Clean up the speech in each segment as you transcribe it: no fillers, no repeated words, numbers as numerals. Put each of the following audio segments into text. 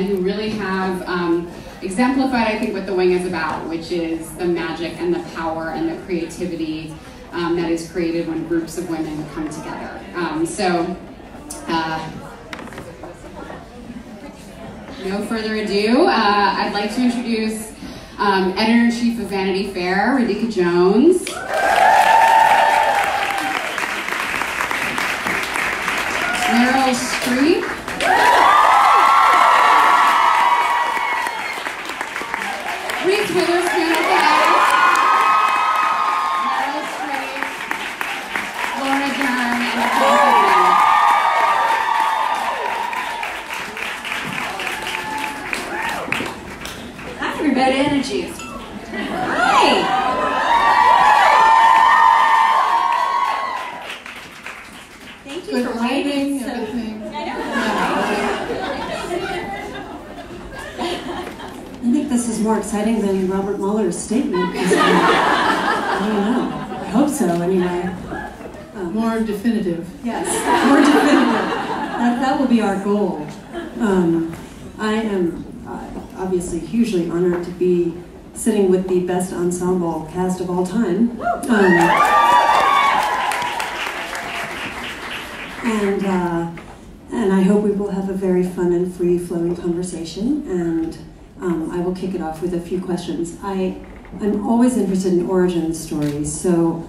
who really have exemplified, I think, what The Wing is about, which is the magic and the power and the creativity that is created when groups of women come together. No further ado, I'd like to introduce Editor-in-Chief of Vanity Fair, Radhika Jones. Meryl Streep. Reese Witherspoon, okay. Meryl Streep. Dern, and Nicole Kidman. Hi, everybody. Energy. Hi. Thank you for waiting. Everything. I know. I think this is more exciting than Robert Mueller's statement. I don't know. I hope so, anyway. More definitive. Yes, more definitive. That will be our goal. I am obviously hugely honored to be sitting with the best ensemble cast of all time. And I hope we will have a very fun and free-flowing conversation, and I will kick it off with a few questions. I'm always interested in origin stories, so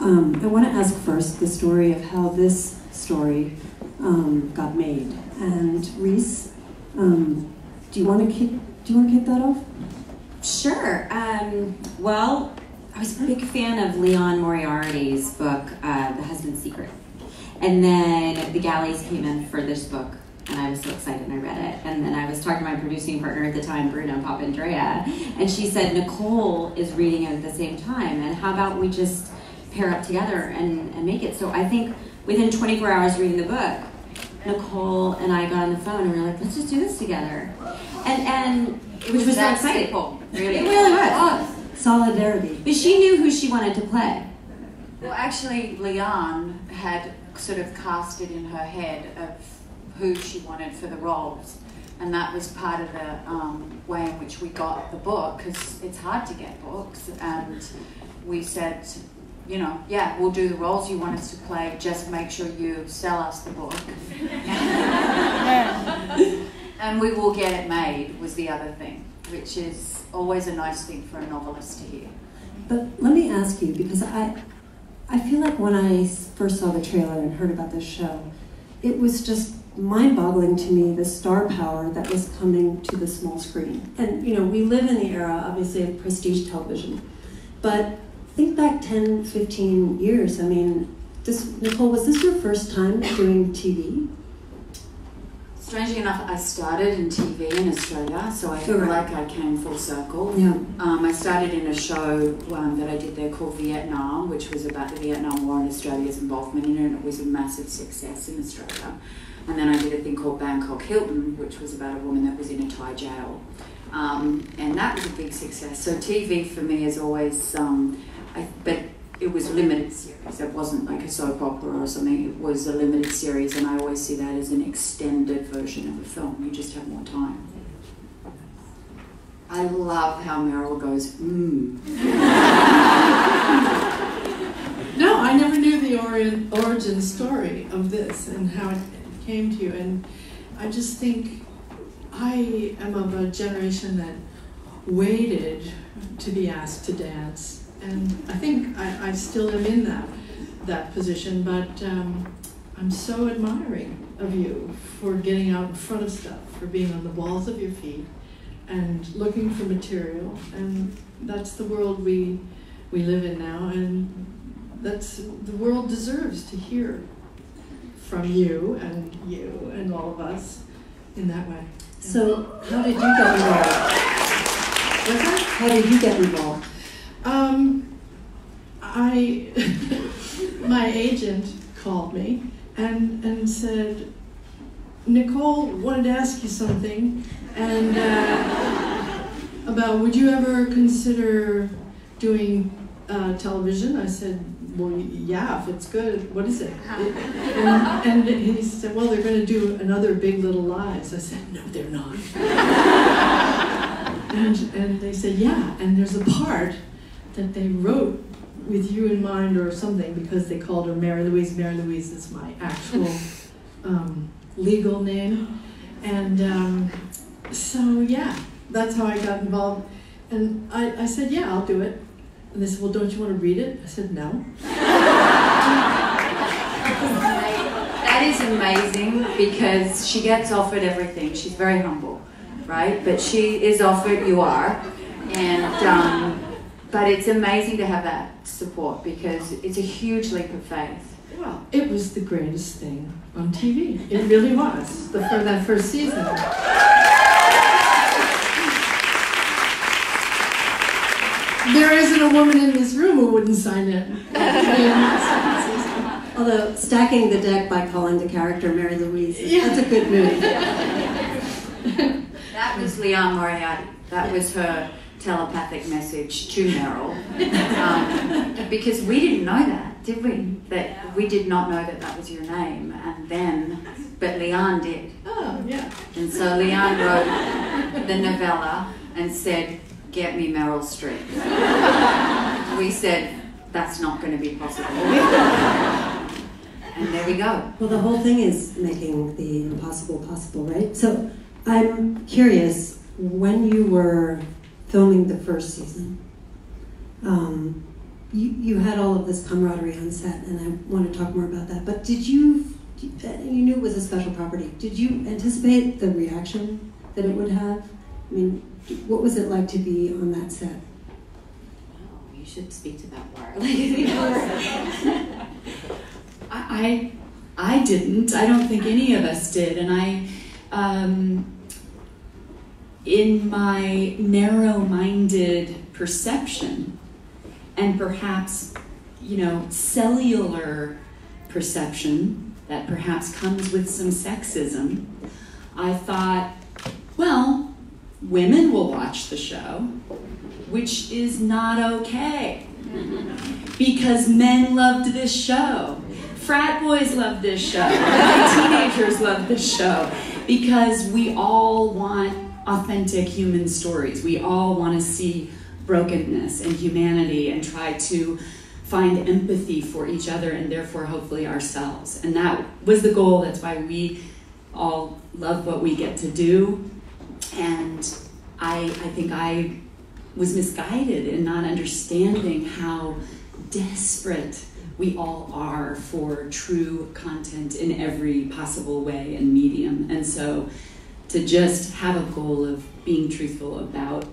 I want to ask first the story of how this story got made. And Reese, do you want to kick that off? Sure. Well, I was a big fan of Leon Moriarty's book, The Husband's Secret. And then the galleys came in for this book, and I was so excited and I read it. And then I was talking to my producing partner at the time, Bruno Papandrea, and she said, Nicole is reading it at the same time, and how about we just pair up together and make it? So I think within 24 hours of reading the book, Nicole and I got on the phone and we were like, let's just do this together. And it was so exciting. Really? It really was. Solidarity. But she knew who she wanted to play. Well, actually, Leon had sort of cast it in her head of who she wanted for the roles, and that was part of the way in which we got the book, because it's hard to get books, and we said, you know, yeah, we'll do the roles you want us to play, just make sure you sell us the book. And we will get it made, was the other thing, which is always a nice thing for a novelist to hear. But let me ask you, because I feel like when I first saw the trailer and heard about this show, it was just mind-boggling to me, the star power that was coming to the small screen. And, you know, we live in the era, obviously, of prestige television. But think back 10, 15 years. I mean, Nicole, was this your first time doing TV? Strangely enough, I started in TV in Australia, so I feel like I came full circle. Yeah. I started in a show that I did there called Vietnam, which was about the Vietnam War and Australia's involvement in it, and it was a massive success in Australia. And then I did a thing called Bangkok Hilton, which was about a woman that was in a Thai jail. And that was a big success. So TV for me is always, but it was a limited series. It wasn't like a soap opera or something. It was a limited series, and I always see that as an extended version of a film. You just have more time. I love how Meryl goes, No, I never knew the origin story of this and how it came to you. And I just think I am of a generation that waited to be asked to dance. And I think I still am in that position, but I'm so admiring of you for getting out in front of stuff, for being on the balls of your feet and looking for material. And that's the world we live in now, and the world deserves to hear from you and all of us in that way. So how did you get involved? What's that? How did you get involved? My agent called me and said, Nicole wanted to ask you something, and about would you ever consider doing television? I said, well, yeah, if it's good, what is it? And he said, well, they're going to do another Big Little Lies. I said, no, they're not. and they said, yeah, and there's a part that they wrote with you in mind or something, because they called her Mary Louise. Mary Louise is my actual legal name. And so, yeah, that's how I got involved. And I said, yeah, I'll do it. And they said, well, don't you want to read it? I said, no. That is amazing, because she gets offered everything. She's very humble, right? But she is offered, you are. And, but it's amazing to have that support, because it's a huge leap of faith. Well, it was the greatest thing on TV. It really was, for that first season. There isn't a woman in this room who wouldn't sign it. Although, stacking the deck by calling the character Mary Louise, that's a good move. That was Leon Moriarty. That was her telepathic message to Meryl. Because we didn't know that, did we? That we did not know that that was your name. And then, but Leon did. Oh, yeah. And so Leon wrote the novella and said, get me Meryl Streep. We said, that's not going to be possible. And there we go. Well, the whole thing is making the impossible possible, right? So I'm curious, when you were filming the first season, you had all of this camaraderie on set, and I want to talk more about that, but you knew it was a special property. Did you anticipate the reaction that it would have? I mean, what was it like to be on that set? Oh, you should speak to that part. I didn't. I don't think any of us did. And in my narrow-minded perception, and perhaps, cellular perception that perhaps comes with some sexism, I thought, well, women will watch the show, which is not okay. Because men loved this show. Frat boys loved this show. Teenagers loved this show. Because we all want authentic human stories. We all want to see brokenness and humanity and try to find empathy for each other and therefore hopefully ourselves. And that was the goal. That's why we all love what we get to do. And I think I was misguided in not understanding how desperate we all are for true content in every possible way and medium. And so to just have a goal of being truthful about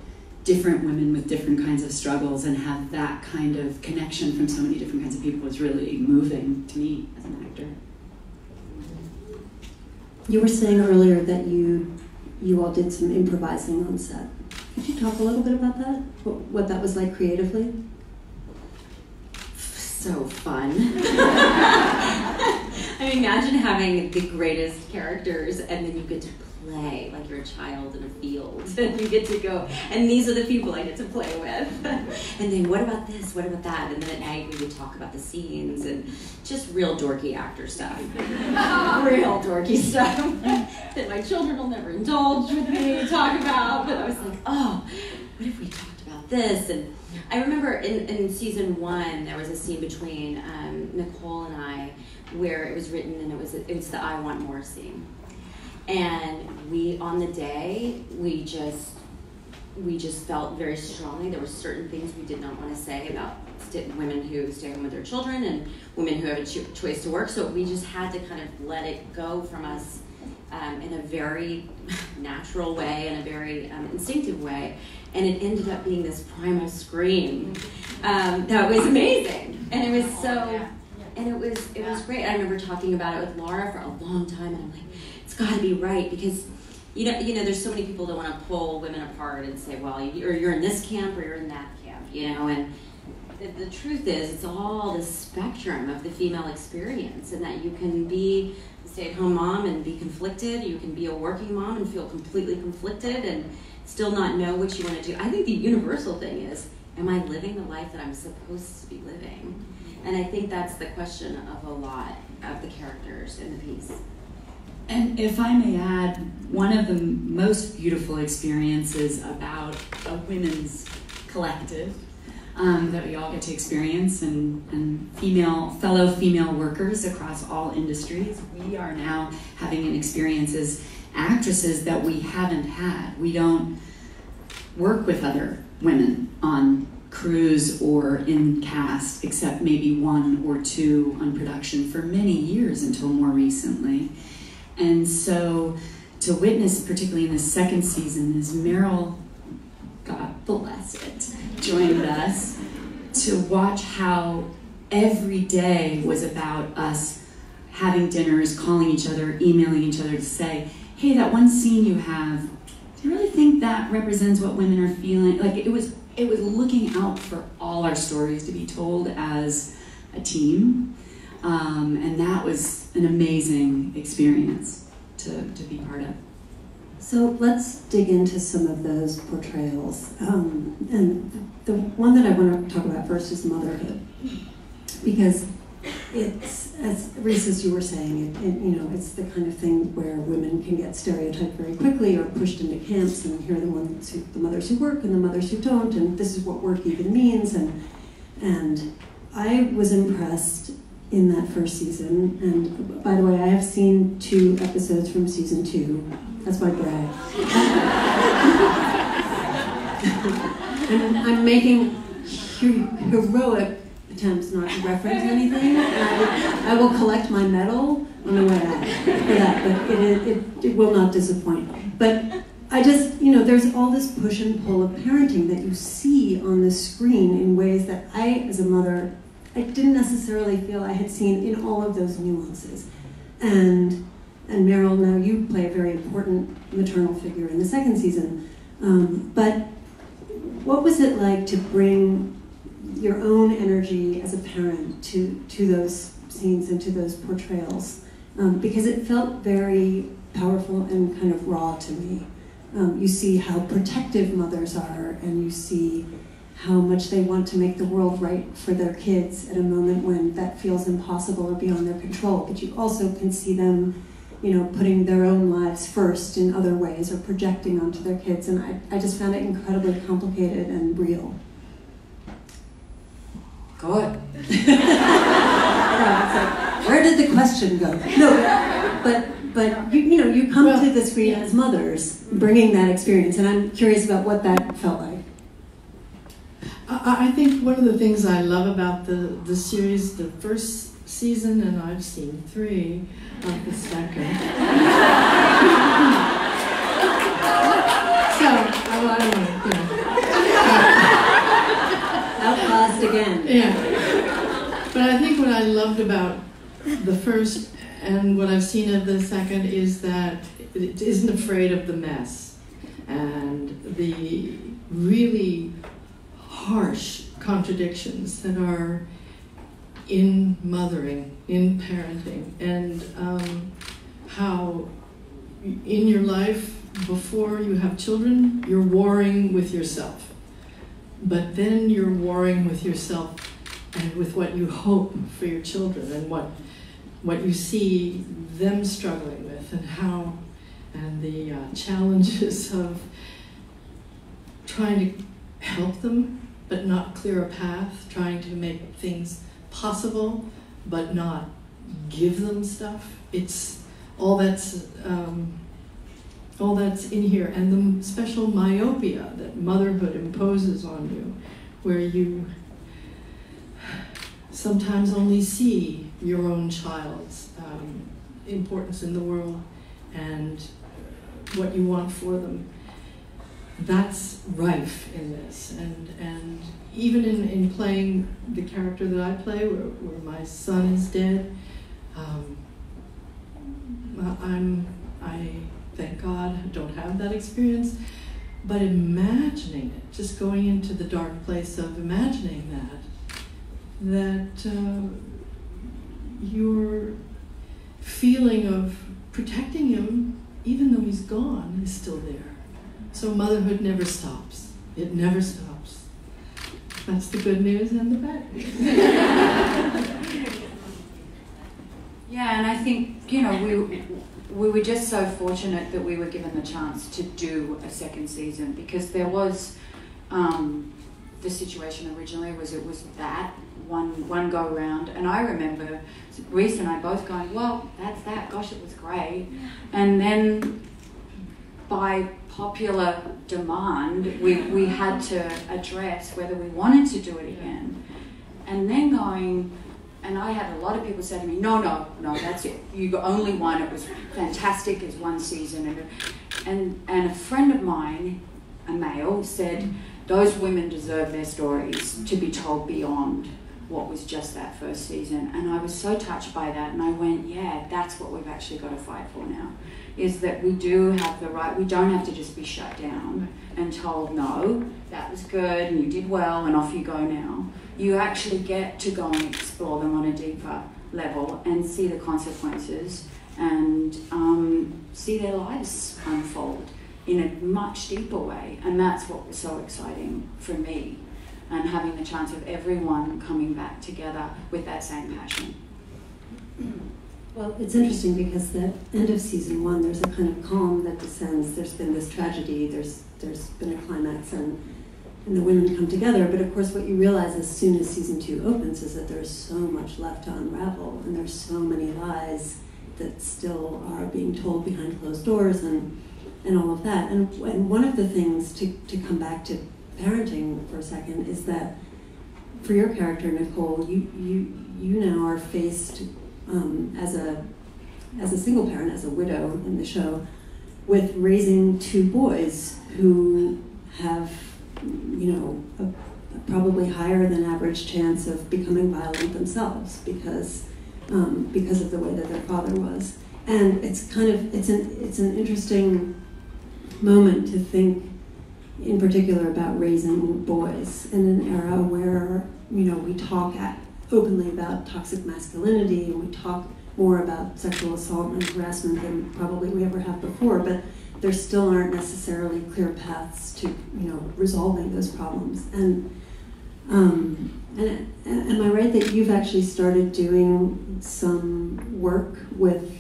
different women with different kinds of struggles and have that kind of connection from so many different kinds of people was really moving to me as an actor. You were saying earlier that you all did some improvising on set. Could you talk a little bit about that? What that was like creatively? So fun. I mean, imagine having the greatest characters and then you get to play like you're a child in a field. And you get to go, and these are the people I get to play with. And then what about this? What about that? And then at night we would talk about the scenes and just real dorky actor stuff. Real dorky stuff that my children will never indulge with me to talk about. But I was like, oh, what if we talked about this? And I remember in season 1 there was a scene between Nicole and I where it was written, and it was the I Want More scene. And we, on the day, we just felt very strongly there were certain things we did not want to say about women who stay home with their children and women who have a choice to work. So we just had to kind of let it go from us in a very natural way and a very instinctive way. And it ended up being this primal scream that was amazing. And it was so, and it was great. I remember talking about it with Laura for a long time, and I'm like, it's got to be right, because you know, there's so many people that want to pull women apart and say, well, you're in this camp or you're in that camp, and the truth is, it's all the spectrum of the female experience, and that you can be a stay-at-home mom and be conflicted, you can be a working mom and feel completely conflicted and still not know what you want to do. I think the universal thing is, am I living the life that I'm supposed to be living? And I think that's the question of a lot of the characters in the piece. And if I may add, one of the most beautiful experiences about a women's collective that we all get to experience, and fellow female workers across all industries, we are now having an experience as actresses that we haven't had. We don't work with other women on crews or in cast, except maybe one or two on production for many years until more recently. And so to witness, particularly in the second season, as Meryl, God bless it, joined us, to watch how every day was about us having dinners, calling each other, emailing each other to say, hey, that one scene you have, do you really think that represents what women are feeling? Like, it was looking out for all our stories to be told as a team. And that was an amazing experience to be part of. So let's dig into some of those portrayals. And the one that I want to talk about first is motherhood. Because it's, as Reese, as you were saying, it's the kind of thing where women can get stereotyped very quickly or pushed into camps, and here are the mothers who work and the mothers who don't, and this is what work even means. And I was impressed in that first season. And by the way, I have seen 2 episodes from season 2. That's my brag. And I'm making heroic attempts not to reference anything. I will collect my medal on the way out for that, but it will not disappoint. But I just, there's all this push and pull of parenting that you see on the screen in ways that I, as a mother, I didn't necessarily feel I had seen in all of those nuances. And Meryl, now you play a very important maternal figure in the second season. But what was it like to bring your own energy as a parent to those scenes and to those portrayals? Because it felt very powerful and kind of raw to me. You see how protective mothers are, and you see how much they want to make the world right for their kids at a moment when that feels impossible or beyond their control. But you also can see them, putting their own lives first in other ways or projecting onto their kids. And I just found it incredibly complicated and real. Good. It's like, where did the question go? No, but you come to the screen as mothers, bringing that experience, and I'm curious about what that felt like. I think one of the things I love about the series, the first season, and I've seen 3 of the second. So, I don't know. Outclassed again. Yeah. But I think what I loved about the first and what I've seen of the second is that it isn't afraid of the mess and the really harsh contradictions that are in mothering, in parenting, and how in your life before you have children, you're warring with yourself. But then you're warring with yourself and with what you hope for your children and what you see them struggling with, and the challenges of trying to help them but not clear a path, trying to make things possible but not give them stuff. It's all that's in here, and the special myopia that motherhood imposes on you, where you sometimes only see your own child's importance in the world and what you want for them. That's rife in this, and even in playing the character that I play, where my son is dead, I thank God don't have that experience, but imagining it, just going into the dark place of imagining that your feeling of protecting him, even though he's gone, is still there. So motherhood never stops. It never stops. That's the good news and the bad news. Yeah, and I think, you know, we were just so fortunate that we were given the chance to do a second season, because there was, the situation originally was it was that one go round, and I remember Reese and I both going, well, that's that, gosh, it was great. And then by popular demand, we had to address whether we wanted to do it again. And then going, and I had a lot of people say to me, no, that's it. You got only one, it was fantastic, it's one season. And a friend of mine, a male, said, those women deserve their stories to be told beyond what was just that first season. And I was so touched by that, and I went, yeah, that's what we've actually got to fight for now, is that we do have the right, we don't have to just be shut down and told, no, that was good and you did well and off you go now. You actually get to go and explore them on a deeper level and see the consequences and see their lives unfold in a much deeper way. And that's what was so exciting for me, and having the chance of everyone coming back together with that same passion. Well, it's interesting because the end of season 1, there's a kind of calm that descends. There's been this tragedy, there's been a climax, and the women come together. But of course, what you realize as soon as season 2 opens is that there's so much left to unravel, and there's so many lies that still are being told behind closed doors and all of that. And one of the things, to come back to parenting for a second, is that for your character, Nicole, you now are faced as a single parent, as a widow in the show, with raising 2 boys who have, you know, a probably higher than average chance of becoming violent themselves because of the way that their father was. And it's an interesting moment to think in particular about raising boys in an era where, you know, we talk openly about toxic masculinity, and we talk more about sexual assault and harassment than probably we ever have before, but there still aren't necessarily clear paths to, you know, resolving those problems. And am I right that you've actually started doing some work with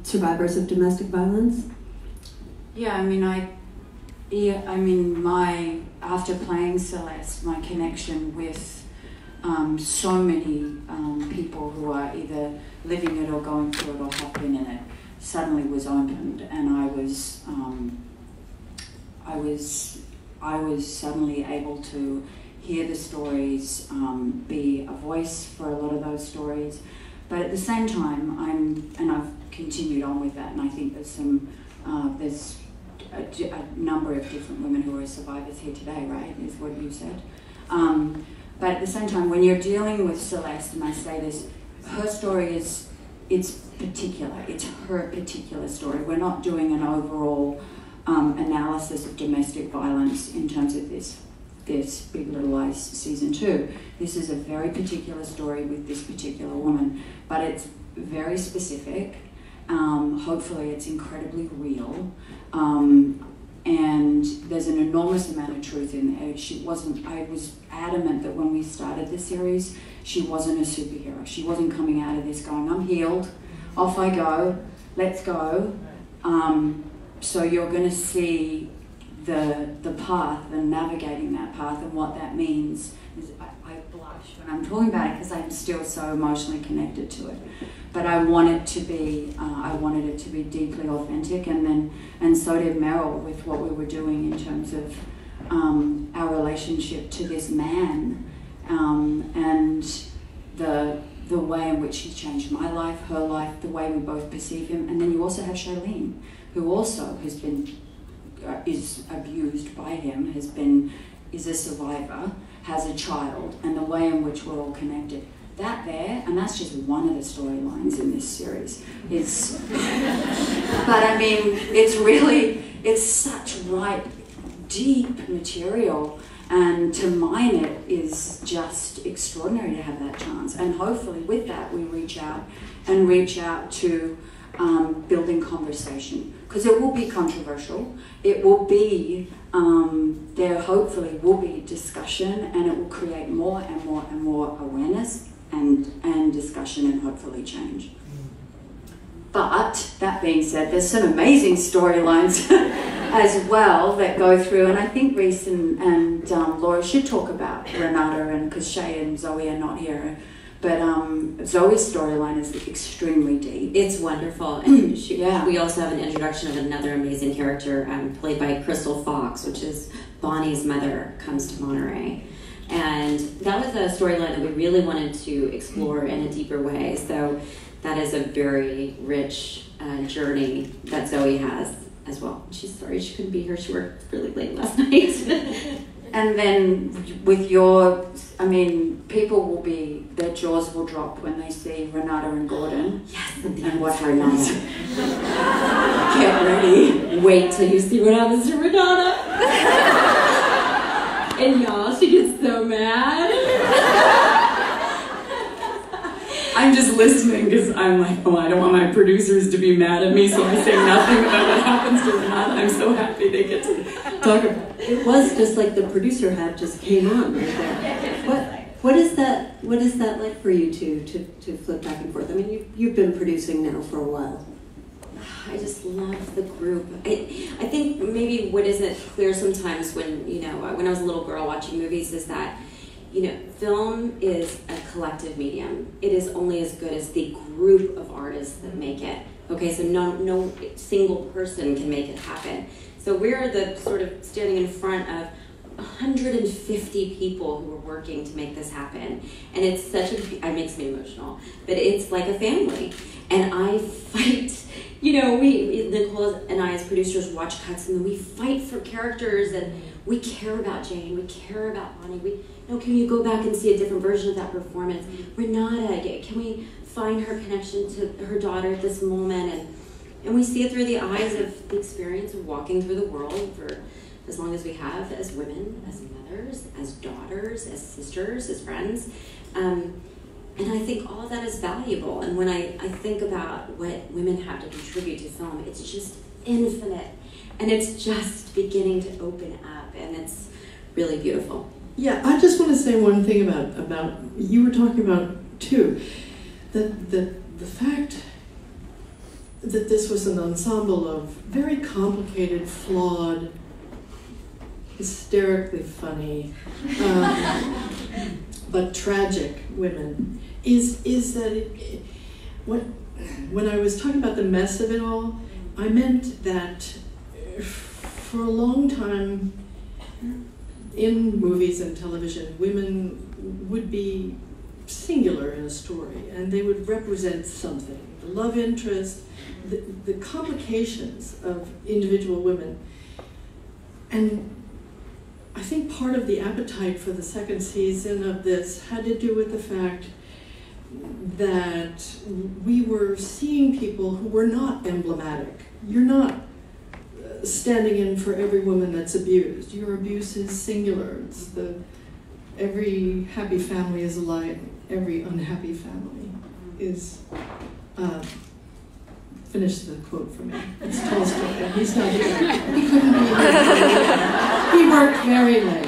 survivors of domestic violence? Yeah, after playing Celeste, my connection with so many people who are either living it or going through it or have been in it suddenly was opened, and I was suddenly able to hear the stories, be a voice for a lot of those stories. But at the same time, I've continued on with that, and I think there's a number of different women who are survivors here today, right, is what you said. But at the same time, when you're dealing with Celeste, and I say this, her story it's particular, it's her particular story. We're not doing an overall analysis of domestic violence in terms of this Big Little Lies season 2. This is a very particular story with this particular woman, but it's very specific. Hopefully it's incredibly real, and there's an enormous amount of truth in there. I was adamant that when we started the series, she wasn't a superhero. She wasn't coming out of this going, I'm healed, off I go, let's go. So you're going to see the path and navigating that path, and what that means is I blush when I'm talking about it because I'm still so emotionally connected to it. But I wanted it to be deeply authentic, and so did Meryl with what we were doing in terms of our relationship to this man, and the way in which he changed my life, her life, the way we both perceive him. And then you also have Charlene, who also has been is abused by him, is a survivor, has a child, and the way in which we're all connected. That there, and that's just one of the storylines in this series. But I mean, it's such ripe, deep material, and to mine it is just extraordinary to have that chance. And hopefully with that, we reach out to building conversation, because it will be controversial. It will be, there hopefully will be discussion, and it will create more and more and more awareness and discussion and hopefully change. But that being said, there's some amazing storylines as well that go through, and I think Reese and Laura should talk about Renata, and because Shay and Zoe are not here. But Zoe's storyline is extremely deep. It's wonderful. And we also have an introduction of another amazing character played by Crystal Fox, which is Bonnie's mother, comes to Monterey. And that was a storyline that we really wanted to explore in a deeper way. So that is a very rich journey that Zoe has as well. She's sorry she couldn't be here. She worked really late last night. And then with your, I mean, people will be, their jaws will drop when they see Renata and Gordon. Yes, and what happens. Get ready. Wait till you see what happens to Renata. And y'all, she gets so mad. I'm just listening because I'm like, oh, I don't want my producers to be mad at me, so I say nothing about what happens to Renata. I'm so happy they get to talk about it. It was just like the producer hat just came on right there. What is that like for you to flip back and forth? I mean, you've been producing now for a while. I just love the group. I think maybe what isn't clear sometimes when I was a little girl watching movies is that, film is a collective medium. It is only as good as the group of artists that make it. Okay, so no single person can make it happen. So we're the sort of standing in front of 150 people who are working to make this happen. And it's it makes me emotional, but it's like a family. And I fight, Nicole and I as producers watch cuts, and then we fight for characters, and we care about Jane, we care about Bonnie. Can you go back and see a different version of that performance? Renata, can we find her connection to her daughter at this moment? And we see it through the eyes of the experience of walking through the world for as long as we have, as women, as mothers, as daughters, as sisters, as friends. And I think all of that is valuable. And when I think about what women have to contribute to film, it's just infinite. And it's just beginning to open up, and it's really beautiful. Yeah, I just want to say one thing about you were talking about too, the fact that this was an ensemble of very complicated, flawed, hysterically funny, but tragic women is that when I was talking about the mess of it all, I meant that for a long time in movies and television, women would be singular in a story, and they would represent something. The love interest, the complications of individual women. And I think part of the appetite for the second season of this had to do with the fact that we were seeing people who were not emblematic. You're not standing in for every woman that's abused. Your abuse is singular. It's every happy family is alike. Every unhappy family is. Finish the quote for me. It's Tolstoy, and he's not here. He couldn't be here. He worked very late.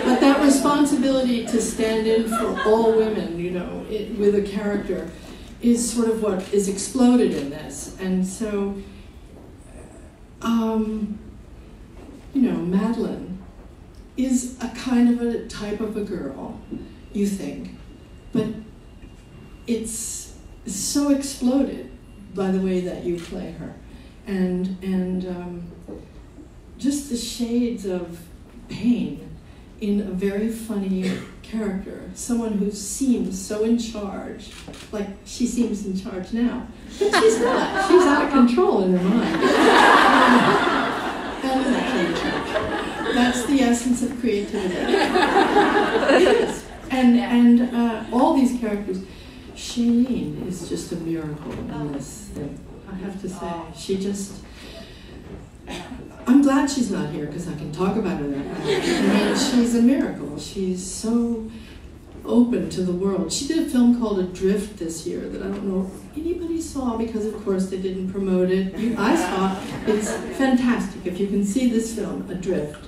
But that responsibility to stand in for all women, with a character, is sort of what is exploded in this. And so, Madeline is a kind of a type of a girl, you think. But it's so exploded by the way that you play her. And just the shades of pain in a very funny character. Someone who seems so in charge, like she seems in charge now. But she's not. She's out of control in her mind. That is actually in charge. That's the essence of creativity. It is. And all these characters, Shailene is just a miracle in this thing. I have to say, I'm glad she's not here because I can talk about her that way. I mean, she's a miracle. She's so open to the world. She did a film called Adrift this year that I don't know if anybody saw because, of course, they didn't promote it. I saw it. It's fantastic if you can see this film, Adrift,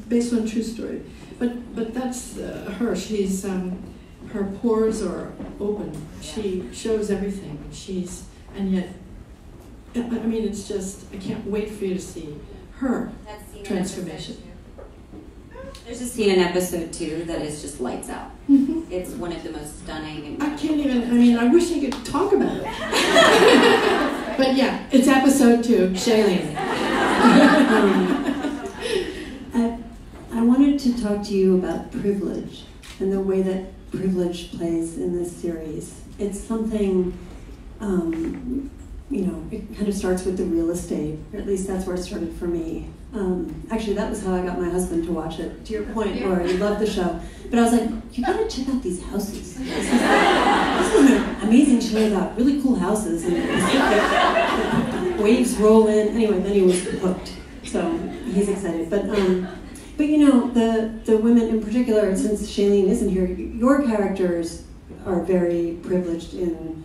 based on a true story. But that's her. She's her pores are open. She shows everything. And yet, I mean, it's just, I can't wait for you to see her transformation. There's a scene in episode 2 that is just lights out. Mm-hmm. It's one of the most stunning. I can't even, I mean, I wish I could talk about it. But yeah, it's episode 2, Shailene. I wanted to talk to you about privilege and the way that privilege plays in this series. It's something, you know, it kind of starts with the real estate, or at least that's where it started for me. Actually, that was how I got my husband to watch it, to your point, Laura, he loved the show. But I was like, you gotta check out these houses. This is an amazing show about really cool houses, and the waves roll in. Anyway, then he was hooked, so he's excited. But you know, the women in particular, since Shailene isn't here, your characters are very privileged in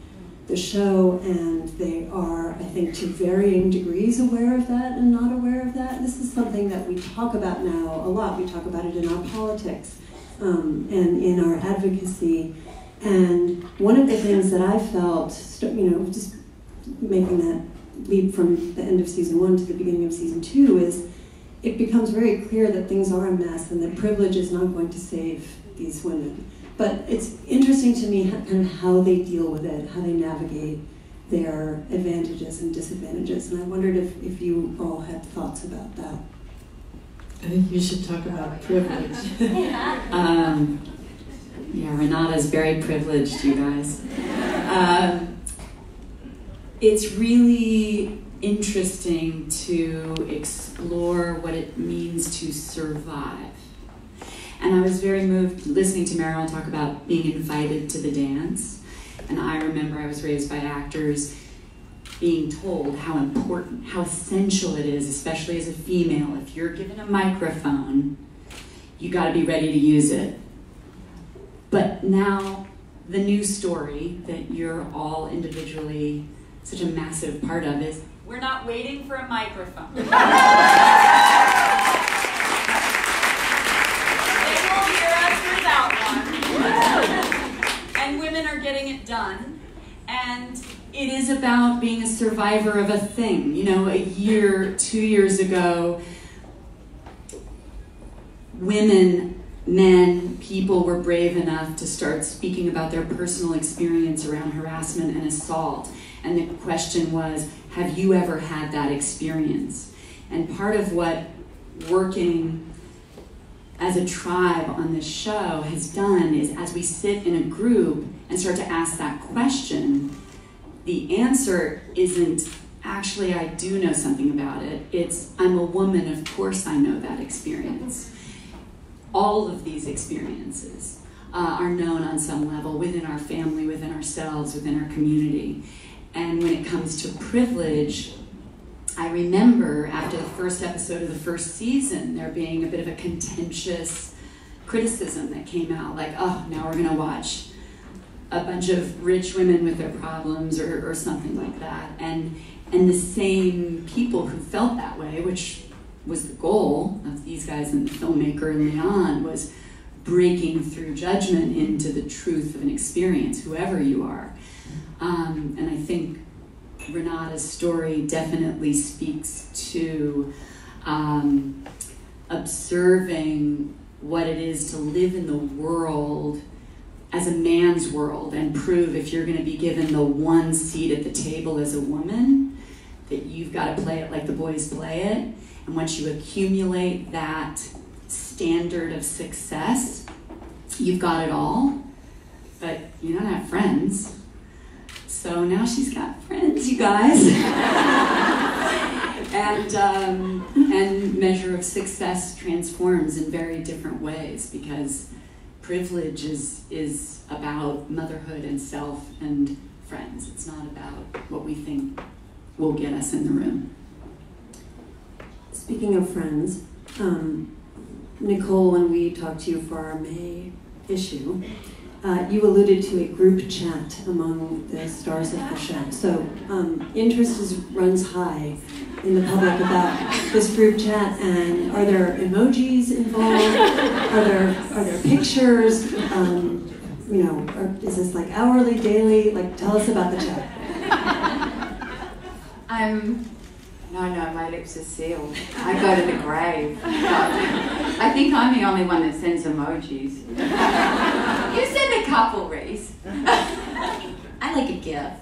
the show, and they are, I think, to varying degrees aware of that and not aware of that. This is something that we talk about now a lot. We talk about it in our politics and in our advocacy. And one of the things that I felt, you know, just making that leap from the end of season 1 to the beginning of season 2 is it becomes very clear that things are a mess and that privilege is not going to save these women. But it's interesting to me kind of how they deal with it, how they navigate their advantages and disadvantages. And I wondered if you all had thoughts about that. I think you should talk about privilege. Yeah, Renata's very privileged, you guys. It's really interesting to explore what it means to survive. And I was very moved listening to Meryl talk about being invited to the dance. And I remember I was raised by actors being told how important, how essential it is, especially as a female. If you're given a microphone, you gotta be ready to use it. But now, the new story that you're all individually such a massive part of is, we're not waiting for a microphone. And women are getting it done, and it is about being a survivor of a thing. You know, 2 years ago, women, men, people were brave enough to start speaking about their personal experience around harassment and assault. And the question was, have you ever had that experience? And part of what working as a tribe on this show has done is, as we sit in a group and start to ask that question, the answer isn't, actually, I do know something about it. It's, I'm a woman, of course I know that experience. All of these experiences are known on some level within our family, within ourselves, within our community. And when it comes to privilege, I remember after the first episode of the first season, there being a bit of a contentious criticism that came out, like, oh, now we're gonna watch a bunch of rich women with their problems or something like that. And the same people who felt that way, which was the goal of these guys and the filmmaker and Leon, was breaking through judgment into the truth of an experience, whoever you are. And I think Renata's story definitely speaks to observing what it is to live in the world as a man's world and prove, if you're going to be given the one seat at the table as a woman, that you've got to play it like the boys play it. And once you accumulate that standard of success, you've got it all, but you don't have friends. So now she's got friends, you guys. And measure of success transforms in very different ways, because privilege is about motherhood and self and friends. It's not about what we think will get us in the room. Speaking of friends, Nicole, when we talked to you for our May issue, you alluded to a group chat among the stars of the show. So interest runs high in the public about this group chat, and are there emojis involved? Are there pictures? Is this like hourly, daily? Like, tell us about the chat. No, my lips are sealed. I go to the grave. I think I'm the only one that sends emojis. You send a couple, Reese. I like a GIF.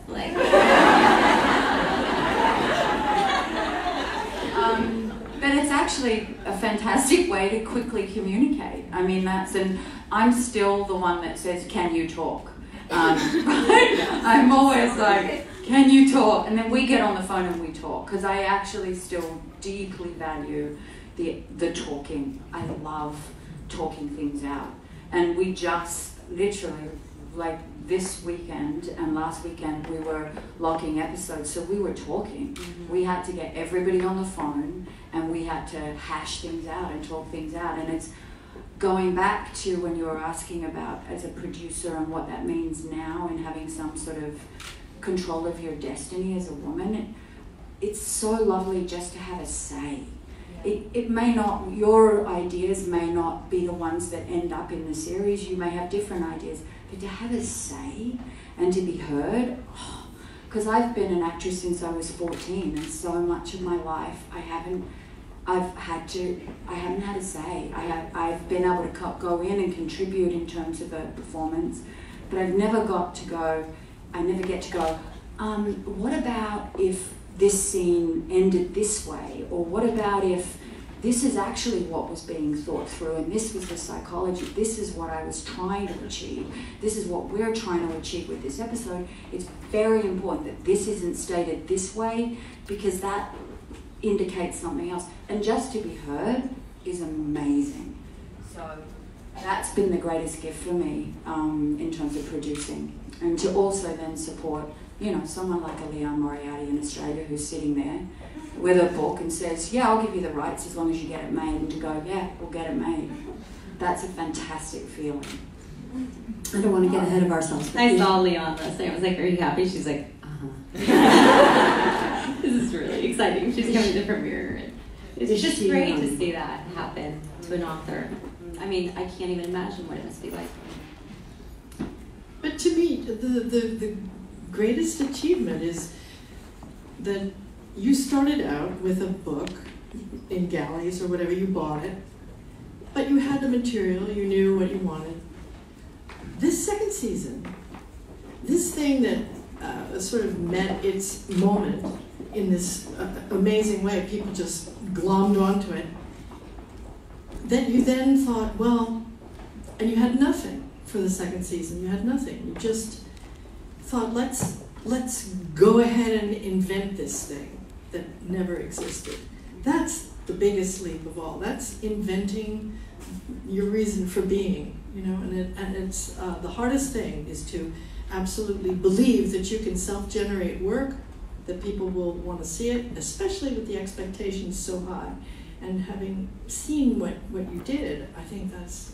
But it's actually a fantastic way to quickly communicate. I mean, and I'm still the one that says, "Can you talk?" I'm always like, "Can you talk?" And then we get on the phone and we talk, because I actually still deeply value the talking. I love talking things out. And we just literally, like this weekend and last weekend, we were locking episodes, so we were talking. Mm-hmm. We had to get everybody on the phone, and we had to hash things out and talk things out. And it's going back to when you were asking about as a producer and what that means now and having some sort of control of your destiny as a woman. It's so lovely just to have a say. It may not, your ideas may not be the ones that end up in the series. You may have different ideas, but to have a say and to be heard, because I've been an actress since I was 14, and so much of my life I haven't had a say. I've been able to go in and contribute in terms of a performance, but I never get to go, what about if this scene ended this way? Or what about if this is actually what was being thought through, and this was the psychology, this is what I was trying to achieve, this is what we're trying to achieve with this episode. It's very important that this isn't stated this way, because that indicates something else. And just to be heard is amazing. So that's been the greatest gift for me in terms of producing. And to also then support, someone like a Leon Moriarty in Australia who's sitting there with a book and says, yeah, I'll give you the rights as long as you get it made, and to go, yeah, we'll get it made. That's a fantastic feeling. I don't want to get ahead of ourselves. I saw Leon last night. I was like, are you happy? She's like, This is really exciting. She's coming to premiere. It's just great to see that happen to an author. I mean, I can't even imagine what it must be like. But to me, the greatest achievement is that you started out with a book in galleys or whatever, you bought it, but you had the material, you knew what you wanted. This second season, this thing that sort of met its moment in this amazing way, people just glommed onto it, then you then thought, well, and you had nothing for the second season, you had nothing. You just thought, let's go ahead and invent this thing that never existed. That's the biggest leap of all. That's inventing your reason for being, and it's the hardest thing is to absolutely believe that you can self-generate work, that people will want to see it, especially with the expectations so high. And having seen what you did, I think that's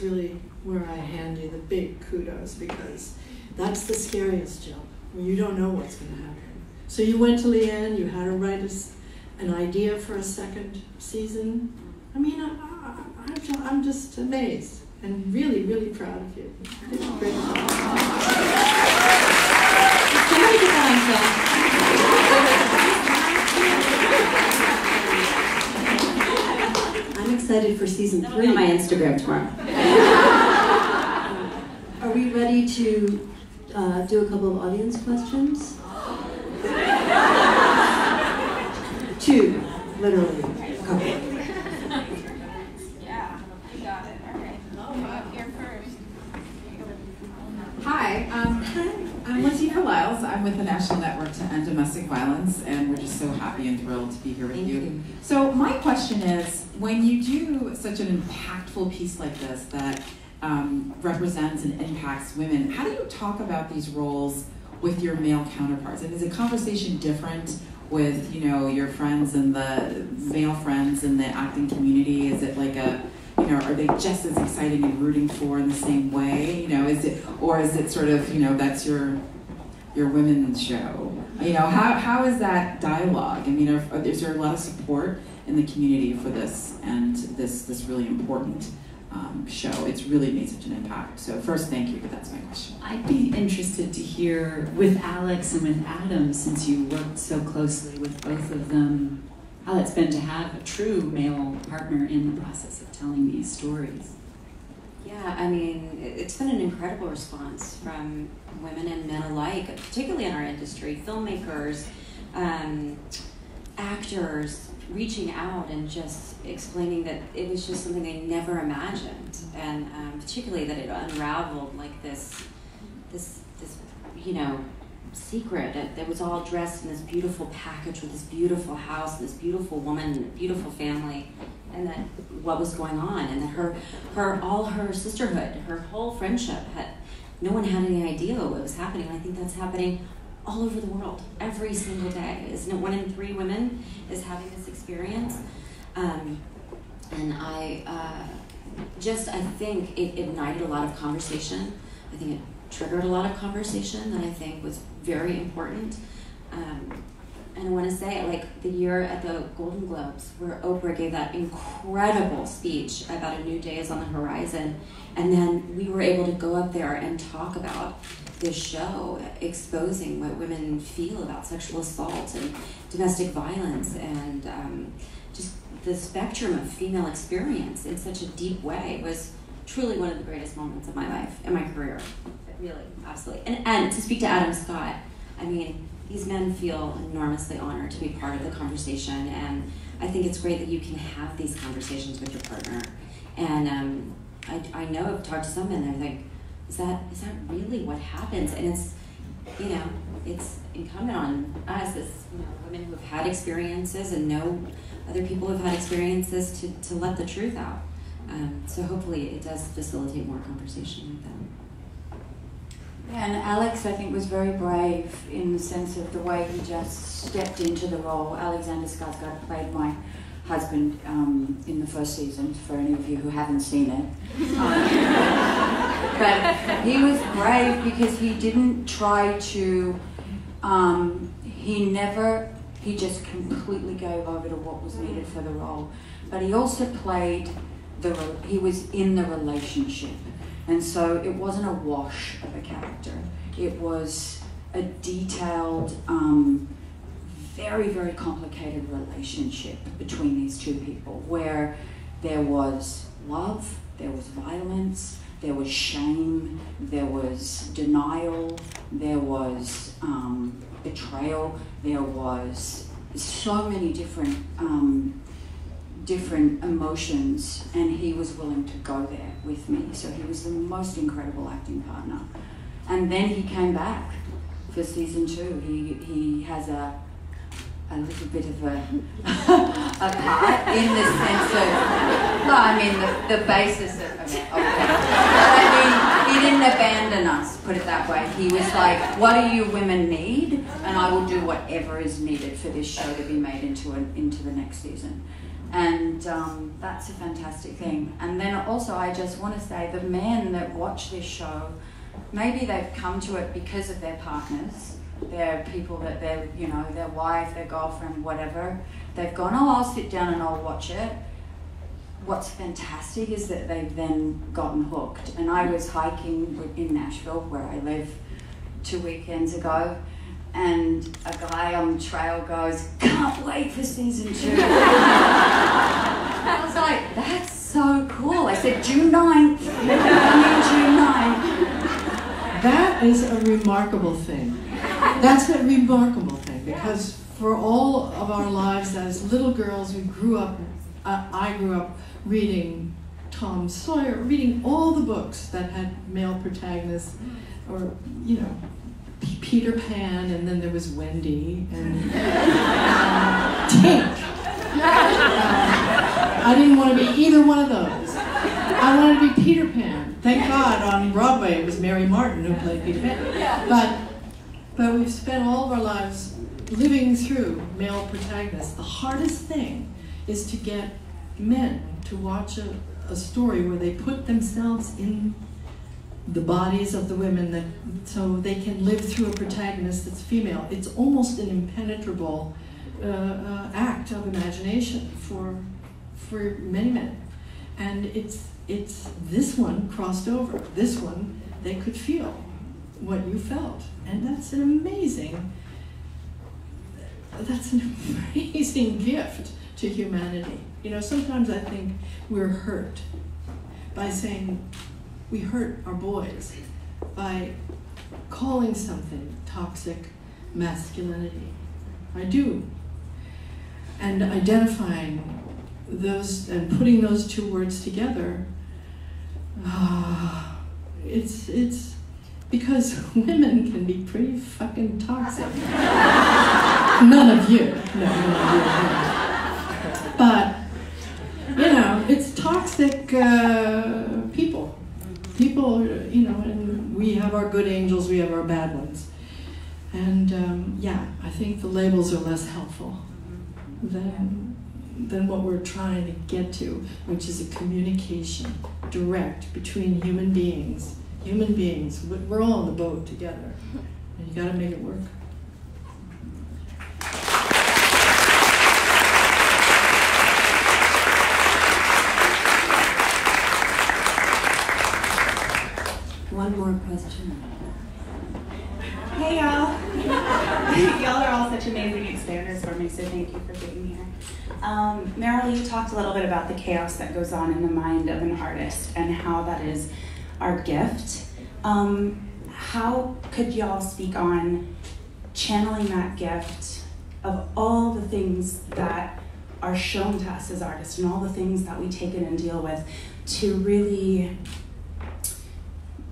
really where I hand you the big kudos, because that's the scariest jump, when you don't know what's going to happen. So you went to Leanne, you had her write an idea for a second season. I mean, I'm just amazed and really, really proud of you. You did a great job. Somebody get that on film. I'm excited for season 3. On my Instagram tomorrow. Are we ready to do a couple of audience questions? 2, literally, a couple. Yeah, you got it. All right. Oh, up here first. Hi, I'm Latifah Lyles. I'm with the National Network to End Domestic Violence, and we're just so happy and thrilled to be here with you. So my question is, when you do such an impactful piece like this that represents and impacts women, how do you talk about these roles with your male counterparts? And is the conversation different with, your friends and the male friends in the acting community? Is it like a, know, are they just as exciting and rooting for in the same way? You know, is it sort of, you know, that's your women's show? You know, how is that dialogue? I mean, is there a lot of support in the community for this and this really important show? It's really made such an impact. So first, thank you. That's my question. I'd be interested to hear with Alex and with Adam, since you worked so closely with both of them, how it's been to have a true male partner in the process of telling these stories. Yeah, I mean, it's been an incredible response from women and men alike, particularly in our industry, filmmakers, actors, reaching out and just explaining that it was just something they never imagined, and particularly that it unraveled like this you know, secret that was all dressed in this beautiful package with this beautiful house and this beautiful woman and a beautiful family, and that what was going on, and that all her sisterhood, her whole friendship, no one had any idea what was happening. And I think that's happening all over the world every single day. Isn't it? 1 in 3 women is having this experience, and I think it ignited a lot of conversation. I think it triggered a lot of conversation that I think was very important. And I want to say, like, the year at the Golden Globes, where Oprah gave that incredible speech about a new day is on the horizon, and then we were able to go up there and talk about this show, exposing what women feel about sexual assault and domestic violence, and just the spectrum of female experience in such a deep way, was truly one of the greatest moments of my life and my career. Really, absolutely. And to speak to Adam Scott, I mean, these men feel enormously honored to be part of the conversation, and I think it's great that you can have these conversations with your partner. And I know I've talked to some men, and they're like, is that really what happens? And it's, you know, it's incumbent on us as, you know, women who have had experiences and know other people who have had experiences to let the truth out. So hopefully it does facilitate more conversation with them. Yeah, and Alex, I think, was very brave in the sense of the way he just stepped into the role. Alexander Skarsgård played my husband in the first season, for any of you who haven't seen it. But he was brave because he didn't try to, he just completely gave over to what was needed for the role. But he also played, he was in the relationship. And so it wasn't a wash of a character. It was a detailed, very, very complicated relationship between these two people, where there was love, there was violence, there was shame, there was denial, there was betrayal, there was so many different emotions, and he was willing to go there with me. So he was the most incredible acting partner. And then he came back for season 2. He has a little bit of a part in the sense of, well, I mean, the basis of okay. But I mean, he didn't abandon us, put it that way. He was like, what do you women need? And I will do whatever is needed for this show to be made into the next season. And that's a fantastic thing. And then also, I just want to say, the men that watch this show, maybe they've come to it because of their partners. They're people that they're, you know, their wife, their girlfriend, whatever. They've gone, oh, I'll sit down and I'll watch it. What's fantastic is that they've then gotten hooked. And I was hiking in Nashville, where I live, 2 weekends ago, and a guy on the trail goes, can't wait for season 2. I was like, that's so cool. I said, June 9th, June 9th. That is a remarkable thing. That's a remarkable thing, because for all of our lives as little girls, we grew up, I grew up reading Tom Sawyer, reading all the books that had male protagonists, or, you know, Peter Pan, and then there was Wendy, and Tink. I didn't want to be either one of those. I wanted to be Peter Pan. Thank God on Broadway it was Mary Martin who played Peter Pan. But we've spent all of our lives living through male protagonists. The hardest thing is to get men to watch a story where they put themselves in the bodies of the women so they can live through a protagonist that's female. It's almost an impenetrable act of imagination for many men. And it's this one crossed over. This one, they could feel what you felt. And that's an amazing gift to humanity. You know, sometimes I think we're hurt by saying we hurt our boys by calling something toxic masculinity. I do. And identifying those and putting those two words together, it's because women can be pretty fucking toxic. None of you. No, none of you. But, you know, it's toxic people. People, you know, and we have our good angels, we have our bad ones. And yeah, I think the labels are less helpful than what we're trying to get to, which is a communication direct between human beings. Human beings, we're all on the boat together, and you gotta make it work. One more question. Hey y'all. Y'all are all such amazing expanders for me, so thank you for being here. Meryl, you talked a little bit about the chaos that goes on in the mind of an artist and how that is our gift. How could y'all speak on channeling that gift of all the things that are shown to us as artists and all the things that we take in and deal with to really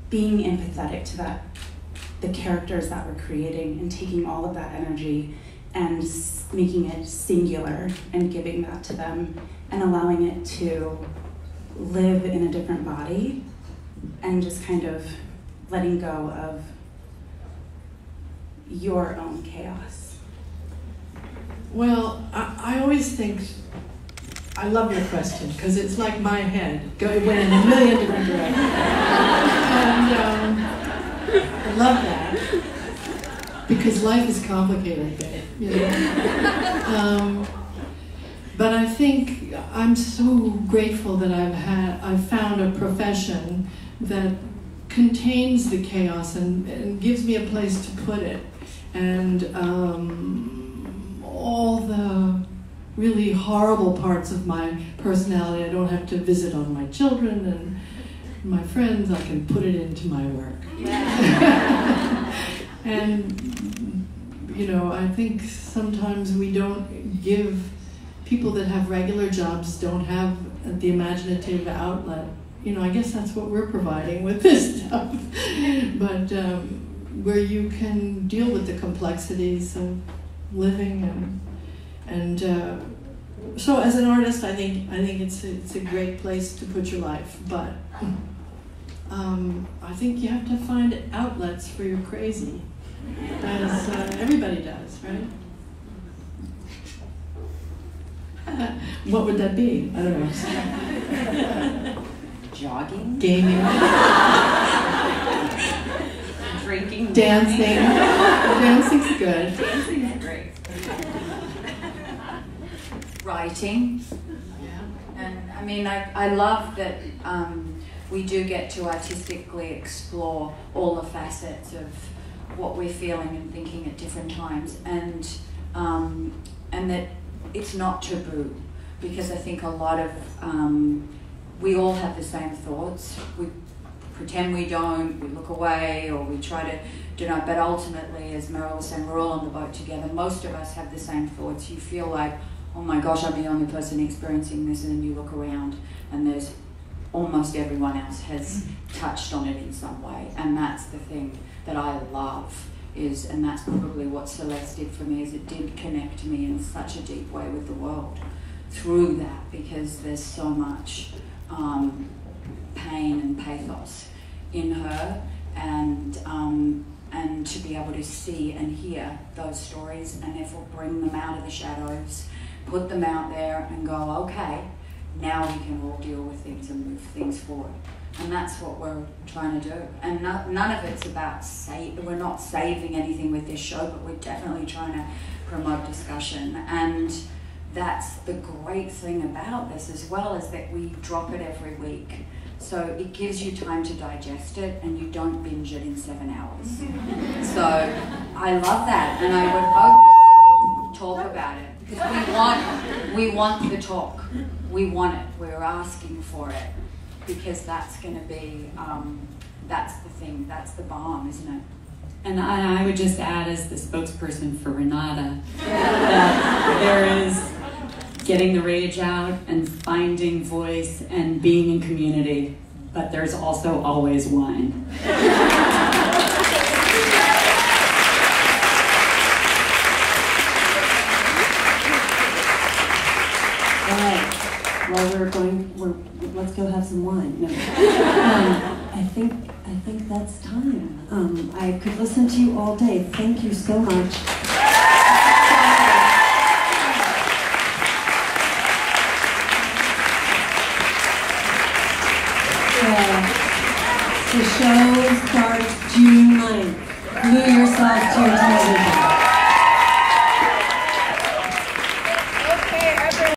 being empathetic to the characters that we're creating and taking all of that energy and making it singular and giving that to them and allowing it to live in a different body and just kind of letting go of your own chaos? Well, I always think, I love your question, because it's like my head. It went in a million different directions. And I love that, because life is complicated, babe, you know? But I think I'm so grateful that I've found a profession that contains the chaos and gives me a place to put it. And all the really horrible parts of my personality, I don't have to visit on my children and my friends, I can put it into my work. And, you know, I think sometimes we don't give, people that have regular jobs don't have the imaginative outlet. You know, I guess that's what we're providing with this stuff. But where you can deal with the complexities of living and so as an artist, I think it's a great place to put your life. But I think you have to find outlets for your crazy, as everybody does, right? What would that be? I don't know. Jogging? Gaming. Drinking? Dancing. Dancing's good. Dancing's great. Writing. Yeah. And I mean, I love that we do get to artistically explore all the facets of what we're feeling and thinking at different times, and that it's not taboo, because I think a lot of we all have the same thoughts. We pretend we don't, we look away, or we try to, you know, but ultimately, as Meryl was saying, we're all on the boat together. Most of us have the same thoughts. You feel like, oh my gosh, I'm the only person experiencing this, and then you look around and there's almost everyone else has touched on it in some way. And that's the thing that I love and that's probably what Celeste did for me, is it did connect me in such a deep way with the world through that, because there's so much pain and pathos in her, and to be able to see and hear those stories and therefore bring them out of the shadows, put them out there and go, okay, now we can all deal with things and move things forward. And that's what we're trying to do. And none of it's about we're not saving anything with this show, but we're definitely trying to promote discussion. And that's the great thing about this as well, is that we drop it every week. So it gives you time to digest it and you don't binge it in 7 hours. So I love that, and I would hope that people talk about it, because we want the talk. We want it. We're asking for it, because that's going to be, that's the thing, that's the bomb, isn't it? And I would just add, as the spokesperson for Renata, that there is getting the rage out and finding voice and being in community, but there's also always wine. All right. Well, let's go have some wine. No. I think that's time. I could listen to you all day. Thank you so much. The show starts June 9th. Glue yourself to your television.